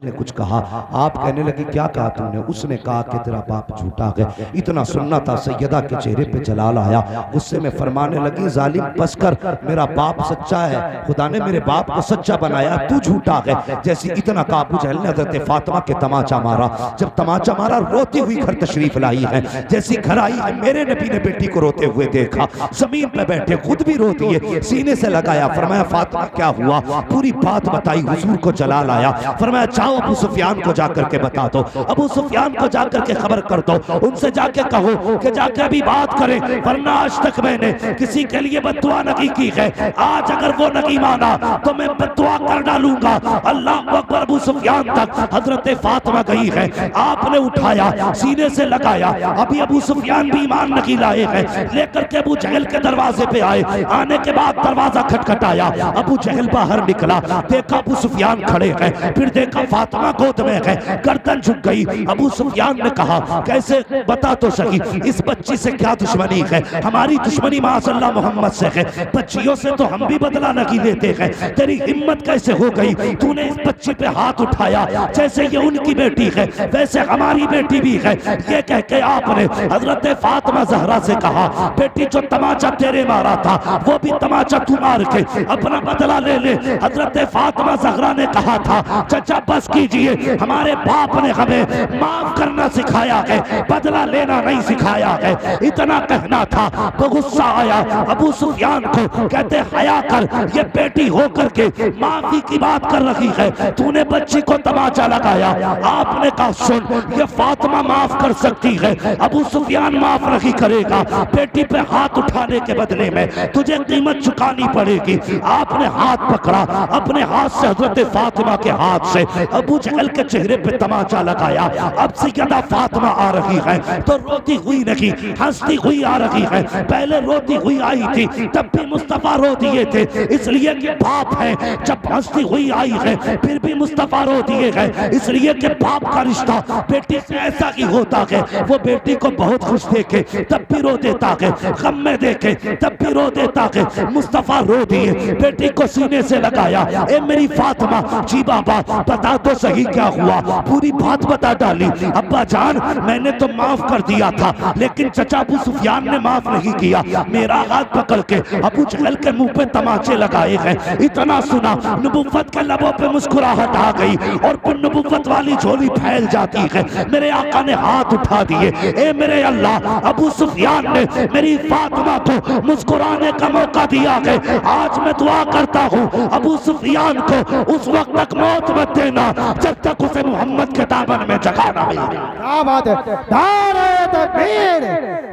ने कुछ कहा, आप कहने लगी क्या कहा तुमने? उसने कहा कि तेरा बाप झूठा है। इतना सुनना था, सैयदा के चेहरे पे जलाल आया। गुस्से में फरमाने लगी, जालिम बस कर, मेरा बाप सच्चा है, खुदा ने मेरे बाप को सच्चा बनाया, तू झूठा है। जैसे इतना कहा, अबू जहल ने हजरत फातिमा के तमाचा मारा। जब तमाचा मारा, रोती हुई घर तशरीफ लाई है। जैसी घर आई है, मेरे नबी ने बेटी को रोते हुए देखा, जमीन पे बैठे खुद भी रोती है, सीने से लगाया। फरमाया फातिमा क्या हुआ? पूरी बात बताई, हुजूर को जलाल आया। फरमाया जाओ अबू सुफियान को जाकर के बता दो, अबू सुफियान को जाकर के खबर कर दो, उनसे जाके कहो कि जाके अभी बात करें, वरना आज तक मैंने किसी के लिए बद्दुआ नहीं की है। आज अगर वो नहीं माना तो मैं बद्दुआ कर डालूंगा। अल्लाह अकबर। अबू सुफियान तक हजरत फातिमा गई है, आपने उठाया, सीने से लगाया। अभी अबू सुफियान भी ईमान नहीं लाए हैं, लेकर के अबू जहल के दरवाजे पे आए। आने के बाद दरवाजा खटखटाया, अबू जहल बाहर निकला, देखा अबू सुफियान खड़े हैं, फिर देखा फातिमा गोद में है, गर्दन झुक गई। अबू सुफियान ने कहा कैसे, बता तो सही, इस बच्ची से क्या दुश्मनी है? हमारी दुश्मनी माशअल्लाह मोहम्मद से है, बच्चियों से तो हम भी बदला नहीं लेते हैं। तेरी हिम्मत कैसे हो गई? तूने इस बच्ची पे हाथ उठाया, जैसे ये उनकी बेटी है वैसे हमारी बेटी भी है। ये कह के आपने हजरत फातिमा ज़हरा से कहा, बेटी जो तमाचा तेरे मारा था वो भी तमाचा तू मार के अपना बदला ले ले। हजरत फातिमा ज़हरा ने कहा था, चचा बस कीजिए, हमारे बाप ने हमें माफ करना सिखाया है, बदला लेना नहीं सिखाया है। इतना कहना था तो गुस्सा आया अबू सुफियान को, कहते हया कर, ये बेटी होकर के माफी की बात कर रही है, तूने बच्ची को तमाचा लगाया। आपने कहा सुन, ये फातिमा माफ कर सकती है, अबू सुफियान माफ नहीं करेगा। बेटी पे हाथ उठाने के बदले में तुझे कीमत चुकानी पड़ेगी। आपने हाथ पकड़ा, अपने हाथ से हजरत फातिमा के हाथ से अबू जहल के चेहरे पे तमाचा लगाया। अब सैयदा फातिमा आ रही है तो रोती हुई नहीं, हंसती हुई आ रही है। पहले रोती हुई आई थी तब भी मुस्तफा रो दिए थे, इसलिए कि बाप है। जब हंसती हुई आई है फिर भी मुस्तफा रो दिए गए, इसलिए कि बाप का रिश्ता बेटी से ऐसा ही होता है। वो बेटी को बहुत खुश देखे तब भी रो देता है, गम में देखे तब भी रो देता है। मुस्तफा रो दिए, बेटी को सीने से लगाया, ए मेरी फातिमा। जी बाबा बता तो सही क्या हुआ? पूरी बात बता डाली। अब्बा जान मैंने तो माफ कर दिया था, लेकिन चचा अबू सुफियान ने माफ नहीं किया। मेरा हाथ पकड़ के अबू जहल के मुंह पे तमाचे लगाए हैं। इतना सुना, नबुव्वत के लबों पे मुस्कुराहट आ गई और फिर नबुव्वत वाली झोली फैल जाती है। मेरे आका ने हाथ उठा दिए, ए मेरे अल्लाह, अबू सुफियान ने मेरी फातिमा को मुस्कुराने का मौका दिया है। आज मैं दुआ करता हूँ अबू सुफियान को उस वक्त तक मौत मत देना जब तक उसे मोहम्मद के दामन में जगाना मिले। क्या बात है, दारे तकबीर,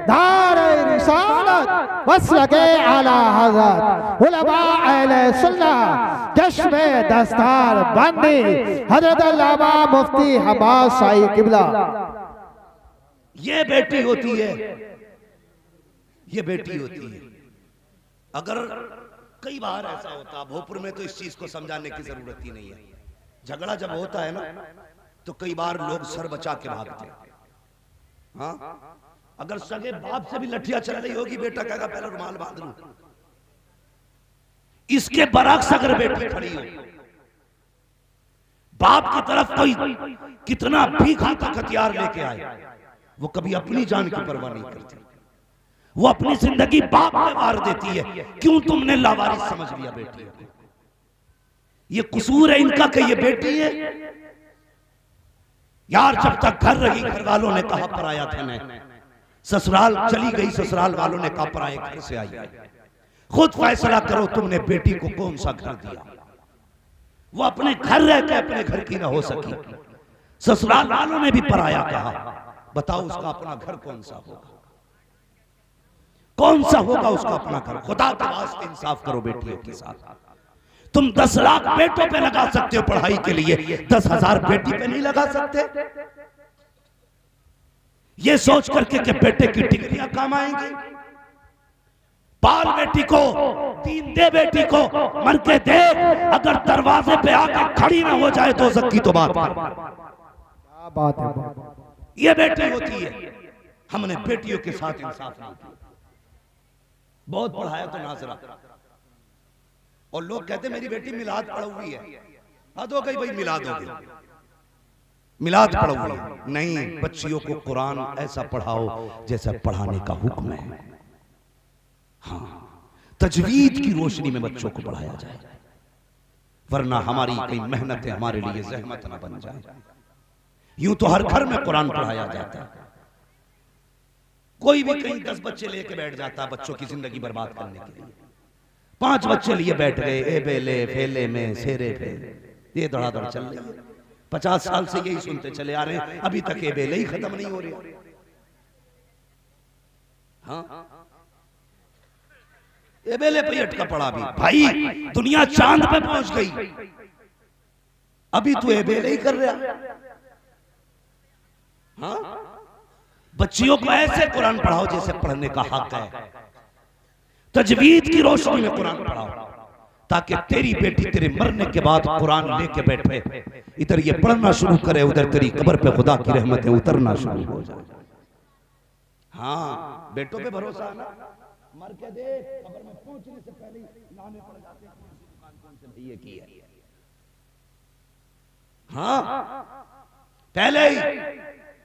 दारे रिसालत, बस लगे आला हज़रत उलमा अहले सुन्नत, जश्न दस्तार बंदी हज़रत अल्लामा मुफ्ती हबास शाही किबला। ये बेटी होती है, ये बेटी होती है। अगर कई बार ऐसा होता, भोपुर में तो इस चीज को समझाने की जरूरत ही नहीं है। झगड़ा जब होता है ना तो कई बार लोग सर बचा के भागते हैं। हाँ, अगर सगे बाप से भी लठिया चल रही होगी, बेटा कहेगा पहले रुमाल बांध लूं। इसके बरक्स अगर बेटी खड़ी हो, बाप की तरफ कोई कितना भी घातक हथियार लेके आए, वो कभी अपनी जान की परवाह नहीं करती। वो अपनी जिंदगी बाप में वार देती है। क्यों? तुमने लावारिस समझ लिया बेटी को। ये कसूर है इनका कि ये बेटी है। यार जब तक घर रही, घर वालों ने कहा पराया धन है, ससुराल चली गई, ससुराल वालों ने कहा पराए घर से आई है। खुद फैसला करो तुमने बेटी को कौन सा घर दिया। वो अपने घर रह के अपने घर की ना हो सकी, ससुराल वालों ने भी पराया कहा। बताओ उसका अपना घर कौन सा होगा? कौन सा होगा उसका अपना घर? खुदा के वास्ते इंसाफ करो बेटियों के साथ। तुम 10 लाख बेटों पे लगा सकते हो पढ़ाई के लिए, 10,000 बेटी पे नहीं लगा सकते। ये सोच करके कि बेटे की डिग्रियां काम आएंगी। पाल बेटी को, दीन दे बेटी को, मर के दे। अगर दरवाजे पे आकर खड़ी ना हो जाए तो जक्की तो बात है। ये बेटी होती है। हमने बेटियों के साथ इंसाफ नहीं किया। बहुत पढ़ाया तो नाजरा, और लोग कहते मेरी बेटी मिलाद पढ़ हुई है। हद हो गई भाई, मिलाद हो गई। मिलाद पढ़ोगे? नहीं, बच्चियों को कुरान ऐसा पढ़ाओ जैसा पढ़ाने का हुक्म है। हाँ, तजवीद की रोशनी में बच्चों को पढ़ाया जाए, वरना हमारी कई मेहनतें हमारे लिए जहमत न बन जाए। यूं तो हर घर में कुरान पढ़ाया जाता है, कोई भी कहीं 10 बच्चे लेके बैठ जाता है बच्चों की जिंदगी बर्बाद करने के लिए। 5 बच्चे लिए बैठ गए, ए बेले फेले में सेरे फेले, ये धड़ाधड़ चल रही है। 50 साल से यही सुनते चले आ रहे हैं, अभी तक ए बेले ही खत्म नहीं हो रहे। हाँ, ए बेले पे अटका पड़ा भी। भाई दुनिया चांद पे पहुंच गई, अभी तू ए बेले ही कर रहा। हाँ, बच्चियों को ऐसे कुरान पढ़ाओ जैसे पढ़ने का हक है। तजवीद की रोशनी में कुरान पढ़ाओ, ताकि तेरी बेटी तेरे मरने के बाद कुरान लेके बैठे, इधर ये पढ़ना शुरू करे, उधर तेरी कब्र पे खुदा की रहमतें उतरना शुरू हो जाए। हाँ, बेटों पे भरोसा है ना, मर के देख, कब्र में पहुंचने से पहले ही लाने पड़ जाते हैं दुकान कौन से भैया की है। हाँ, पहले ही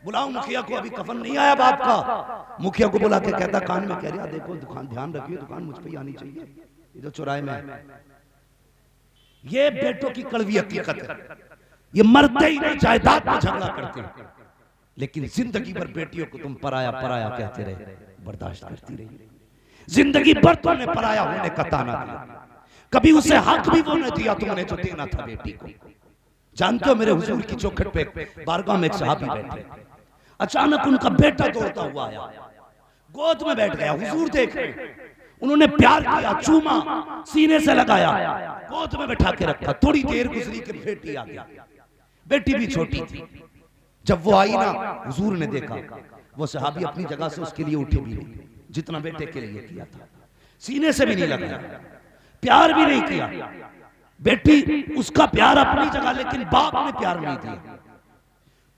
बुलाओ मुखिया को, अभी कफन नहीं आया बाप का। मुखिया को बुला के कहता कान में कह रहा, देखो दुकान ध्यान रखिए, दुकान मुझ पे ही आनी चाहिए, ये जो चौराहे में है। ये बेटों की कड़वी हकीकत है, ये मरते ही नहीं जायदाद में झगड़ा करते हैं, लेकिन जिंदगी भर बेटियों को तुम पराया पराया कहते रहे, बर्दाश्त करती रही। जिंदगी भर तुमने पराया होने का ताना दिया, कभी उसे हक भी वो नहीं दिया तुमने जो देना था बेटी को। जानते हो, मेरे हुजूर की चौखट पे बारगाह में एक सहाबी बैठे, अचानक उनका बेटा दौड़ता हुआ आया, गोद में बैठ गया। हुजूर देख रहे, उन्होंने प्यार किया, चूमा, सीने से लगाया, गोद में बैठा के रखा। थोड़ी देर गुजरी कि बेटी आ गई, बेटी भी छोटी थी। जब वो आई ना, हुजूर ने देखा, वो सहाबी अपनी जगह से उसके लिए उठी भी नहीं, जितना बेटे के लिए किया था। सीने से भी नहीं लगाया, प्यार भी नहीं किया। बेटी उसका प्यार अपनी जगह, लेकिन बाप ने प्यार नहीं दिया।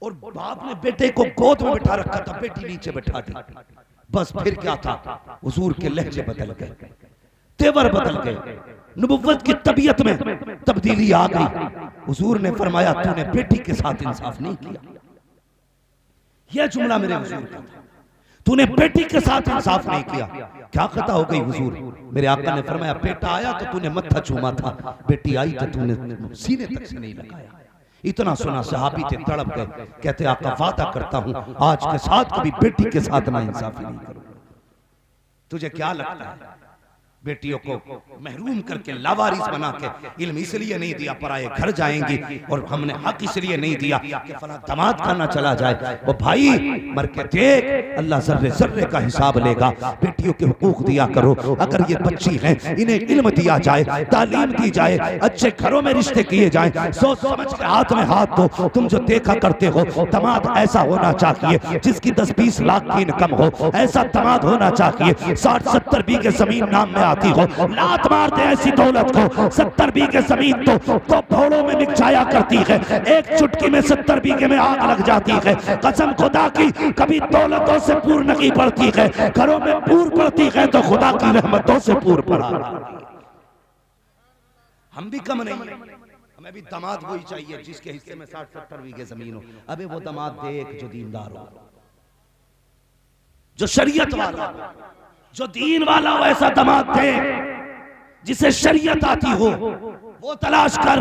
और बाप ने बेटे को गोद में बैठा रखा था, बेटी नीचे बैठा दी। बस फिर क्या था, हुजूर के लहजे बदल गए, तेवर बदल गए, नबुव्वत की तबीयत में तब्दीली आ गई। हुजूर ने फरमाया, तूने बेटी के साथ इंसाफ नहीं किया। यह जुमला मेरे हुजूर का था, तूने बेटी के साथ इंसाफ नहीं किया। क्या खता हो गई हुजूर? मेरे आका ने फरमाया, बेटा आया तो तूने मत्था चूमा था, बेटी आई तो तूने सीने तक से नहीं लगाया। इतना सुना सहाबी थे, तड़प गए, कहते आका वादा करता हूं आज के साथ कभी बेटी के साथ ना इंसाफी नहीं करूंगा। तुझे क्या लगता है, बेटियों को महरूम करके लावारिस बना के इल्म इसलिए नहीं दिया पराए घर जाएंगी, और हमने हक इसलिए नहीं दिया कि फला दामाद खाना चला जाए। वो भाई मर के देख, अल्लाह जर्रे जर्रे का हिसाब लेगा। बेटियों के हुकूक दिया करो। अगर ये बच्ची हैं, इन्हें इल्म दिया जाए, तालीम दी जाए, अच्छे घरों में रिश्ते किए जाए, सोच समझ के हाथ में हाथ दो। तुम जो देखा करते हो, दामाद ऐसा होना चाहिए जिसकी 10-20 लाख की इनकम हो, ऐसा दामाद होना चाहिए। 60-70 बीघे जमीन नाम में आती हो, लात मार दे ऐसी दौलत को। 70 बीघे जमीन तो भोड़ों में निकचाया करती है, एक चुटकी में 70 बीघे में आग लग जाती है। कसम खुदा की, कभी दौलतों से पूर नहीं पड़ती है, घरों में पूर पड़ती है तो खुदा की रहमतों से पूर पड़ा। हम भी कम नहीं, हमें भी दामाद वही चाहिए जिसके हिस्से में 60-70 बीघे जमीन हो। अबे वो दामाद देख जो दीनदार हो, जो शरीयत वाला हो, जो दीन वाला हो। ऐसा दामाद दे जिसे शरीयत आती हो, वो तलाश कर।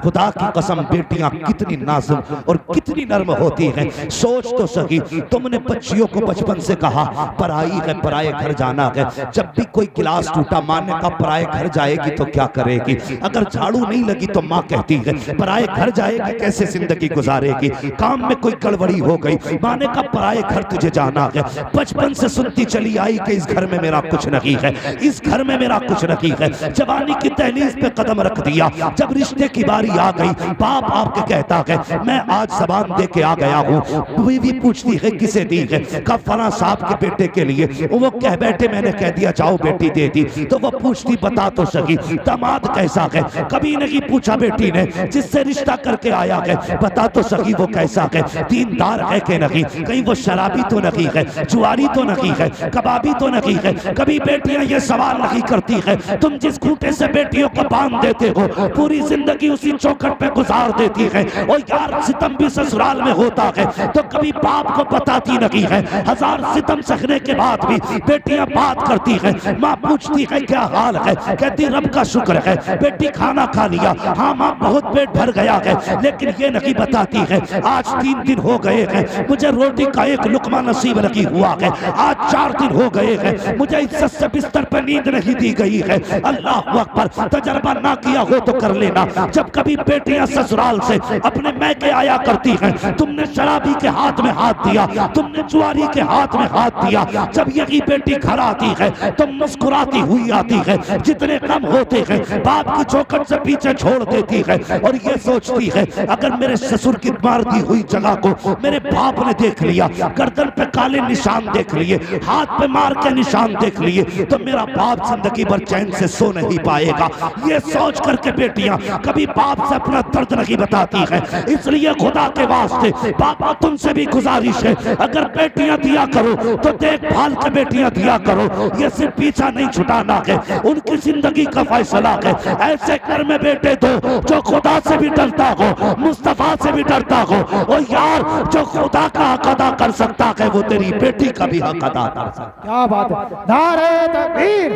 खुदा की कसम, बेटियां कितनी नाजुक और कितनी नर्म होती हैं, सोच तो सही। तुमने बच्चियों को बचपन से कहा पराई है, पराए घर जाना है। जब भी कोई गिलास टूटा, माँ ने कहा पराए घर जाएगी तो क्या करेगी? अगर झाड़ू नहीं लगी तो माँ कहती है पराए घर जाएगी, कैसे जिंदगी गुजारेगी? काम में कोई गड़बड़ी हो गई, माँ ने कहा पराए घर तुझे जाना है। बचपन से सुनती चली आई कि इस घर में मेरा कुछ नहीं है, इस घर में मेरा कुछ नहीं है। जवानी की दहलीज पे कदम रख दिया, जब रिश्ते की बारी आ गई, बाप आपके कहता है मैं आज जबान दे के आ गया हूँ। बीवी पूछती है किसे दी है? कहा फला साहब के बेटे के लिए। वो कह बैठे मैंने कह दिया जाओ बेटी दे दी। तो वो पूछती बता तो सही दामाद कैसा है? कभी नहीं पूछा बेटी ने, जिससे रिश्ता करके आया है बता तो सही वो कैसा है, दीनदार है कि नहीं, कहीं वो शराबी तो नहीं है, जुआरी तो नहीं है, कबाबी तो नहीं है। कभी बेटियां ये सवाल नहीं करती है तुम जिस खूंटे से बेटियों को बांध देते हो पूरी जिंदगी उसी चौखट पे गुजार देती है। और यार सितम भी ससुराल में होता है तो कभी बाप को बताती नहीं है। हजार सितम सहने के बाद भी बेटियां बात करती है, माँ पूछती है क्या हाल है, कहती रब का शुक्र है बेटी खाना खा लिया, हाँ माँ बहुत पेट भर गया है, लेकिन ये नहीं बताती है आज 3 दिन हो गए हैं मुझे रोटी का एक लुकमा नसीब नहीं हुआ है, आज 4 दिन हो गए हैं मुझे इज्जत से बिस्तर पर नींद नहीं दी गई है। अल्लाह अकबर, तजर्बा ना किया हो तो कर लेना। जब कभी बेटियां ससुराल से अपने मैके आया करती हैं, तुमने शराबी के हाथ में हाथ दिया, तुमने जुआरी के हाथ में हाथ दिया, जब यही बेटी घर आती है तो मुस्कुराती हुई आती है, जितने कम होते हैं बाप की चौखट से पीछे छोड़ देती है और ये सोचती है अगर मेरे ससुर की मार दी हुई जगह को मेरे बाप ने देख लिया, गर्दन पे काले निशान देख लिए, हाथ पे मार के निशान देख लिए, तो मेरा बाप जिंदगी भर चैन से सो नहीं पाएगा। ये सोच करके बेटियां कभी बाप से अपना दर्द नहीं बताती है। इसलिए खुदा के वास्ते पापा तुमसे भी गुजारिश है, अगर बेटियां दिया करो तो देखभाल के बेटियां दिया करो, ये सिर्फ पीछा नहीं छुटाना है, उनकी जिंदगी का फैसला है। ऐसे घर में बेटे दो जो खुदा से भी डरता हो, मुस्तफा से भी डरता हो, और यार जो खुदा का हक अदा कर सकता है वो तेरी बेटी का भी हक अदा कर सकता है। क्या बात है, नारे तकबीर,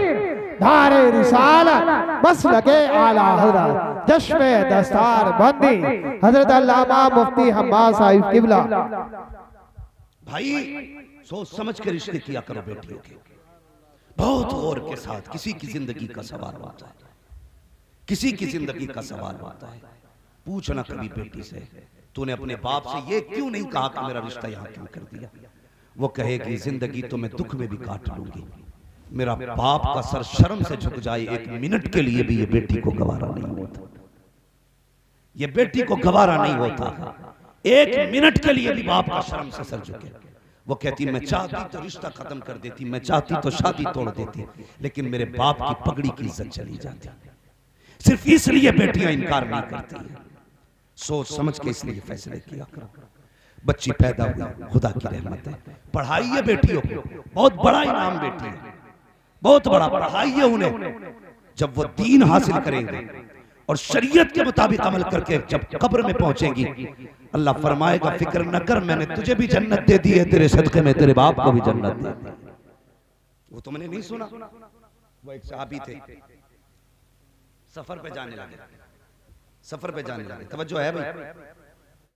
नारे रिसालत, बस लगे आला हज़रत, जश्न दस्तार बंदी हजरत अल्लामा मुफ्ती हम्माद साहिब किबला। भाई सोच समझ के रिश्ते किया करो बेटियों के, बहुत गौर के साथ। किसी की जिंदगी का सवाल होता है, किसी की जिंदगी का सवाल होता है। पूछना कभी बेटी से तूने अपने बाप से ये क्यों नहीं कहा कि मेरा रिश्ता यहाँ क्यों कर दिया, वो कहेगी जिंदगी तो मैं दुख में भी काट लूंगी, मेरा बाप का सर शर्म से झुक जाए एक मिनट के लिए भी ये बेटी को गवारा नहीं होता, ये बेटी को गवारा नहीं होता, एक मिनट के लिए भी बाप का शर्म से सर झुके। वो कहती मैं चाहती तो रिश्ता खत्म कर देती, मैं चाहती तो शादी तोड़ देती, लेकिन मेरे बाप की पगड़ी की इज्जत चली जाती। सिर्फ इसलिए बेटियां इनकार नहीं करती हैं। सोच समझ के इसलिए फैसले किया करो। बच्ची पैदा हुई खुदा की रहमत है, पढ़ाइए बेटियों को, बहुत बड़ा इनाम बेटी है, बहुत बड़ा पढ़ाइए उन्हें। जब वो दीन हासिल करेंगे और शरीयत के मुताबिक अमल करके जब कब्र में पहुंचेंगी, अल्लाह फरमाएगा फिक्र न कर, मैंने तुझे भी जन्नत दे दी है, तेरे सदके में तेरे बाप को भी जन्नत दे दी। वो तुमने नहीं सुना, वो एक सहाबी थे, सफर पे जाने लगे, सफर पे जाने लगे, तवज्जो है भाई,